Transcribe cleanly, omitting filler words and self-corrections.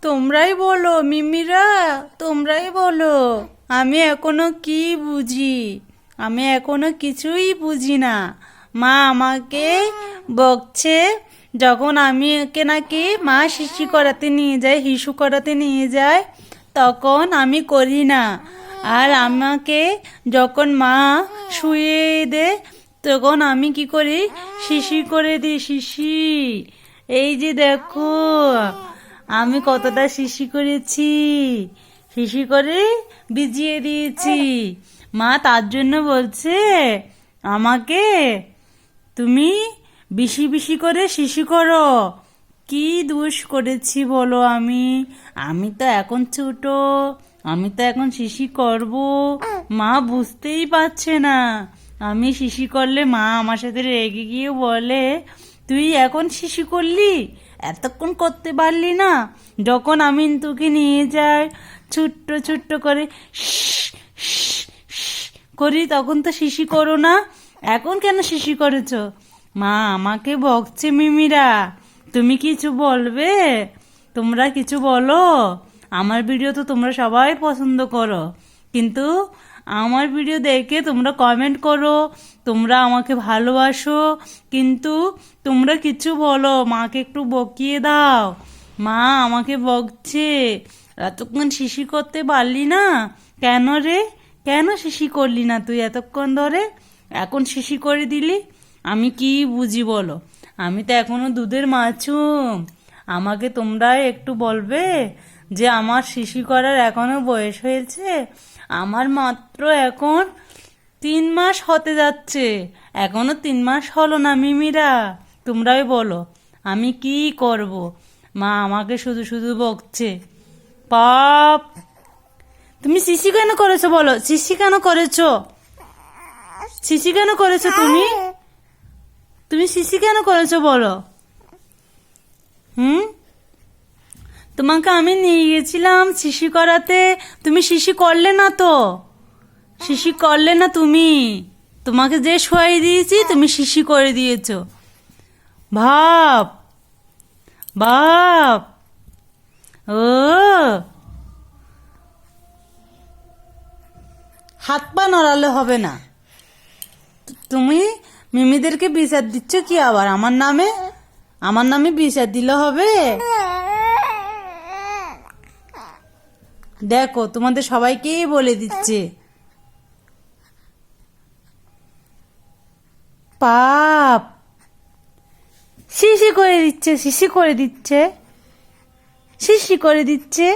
তোমরাই বলো মিমিরা, তোমরাই বলো। আমি এখনো কি বুঝি? আমি এখনো কিছুই বুঝি না। মা আমাকে বকছে যখন আমি ওকে নাকি মা শিশি করাতে নিয়ে যায়, হিসু করাতে নিয়ে যায়, তখন আমি করি না। আর আমাকে যখন মা শুয়ে দেয় তখন আমি কি করি? শিশি করে দিই, শিশি। এই যে দেখো আমি কতটা শিশি করেছি, শিশি করে ভিজিয়ে দিয়েছি। মা তার জন্য বলছে আমাকে, তুমি বেশি বেশি করে শিশি করো। কি দোষ করেছি বলো? আমি আমি তো এখন ছোট, আমি তো এখন শিশি করব। মা বুঝতেই পারছে না। আমি শিশি করলে মা আমার সাথে রেগে গিয়ে বলে, তুই এখন শিশি করলি, এতক্ষণ করতে পারলি না? যখন আমি তোকে নিয়ে যাই ছোট্ট ছোট্ট করে করি তখন তো শিশি করো না, এখন কেন শিশি করেছো? মা আমাকে বকছে মিমিরা। তুমি কিছু বলবে? তোমরা কিছু বলো। আমার ভিডিও তো তোমরা সবাই পছন্দ করো, কিন্তু আমার ভিডিও দেখে তোমরা কমেন্ট করো, তোমরা আমাকে ভালোবাসো, কিন্তু তোমরা কিছু বলো, মাকে একটু বকিয়ে দাও। মা আমাকে বকছে, এতক্ষণ শিশি করতে পারলি না কেন রে? কেন শিশি করলি না তুই এতক্ষণ ধরে? এখন শিশি করে দিলি। আমি কি বুঝি বলো? আমি তো এখনো দুধের মাছুম। আমাকে তোমরা একটু বলবে যে আমার শিশি করার এখনো বয়স হয়েছে? আমার মাত্র এখন 3 মাস হতে যাচ্ছে, এখনো 3 মাস হলো না মিমিরা। তোমরাই বলো আমি কি করব? মা আমাকে শুধু শুধু বকছে। পাপ, তুমি শিশি কেন করেছো বলো? শিশি কেন করেছো? শিশি কেন করেছো তুমি? তুমি শিশি কেন করেছো বলো? হুম, তোমাকে আমি নিয়ে গেছিলাম শিশি করাতে, তুমি শিশি করলে না তো। শিশি করলে না তুমি। তোমাকে যে শোয়াই দিয়েছি তুমি শিশি করে দিয়েছো। ভাব, বাপ, ও হাত পা নড়ালে হবে না। তুমি মিমিদেরকে বিচার দিচ্ছ কি আবার আমার নামে? আমার নামে বিচার দিলে হবে? দেখো তোমাদের সবাইকেই বলে দিচ্ছে। পাপ, শিশি করে দিচ্ছে, শিশি করে দিচ্ছে, শিশি করে দিচ্ছে।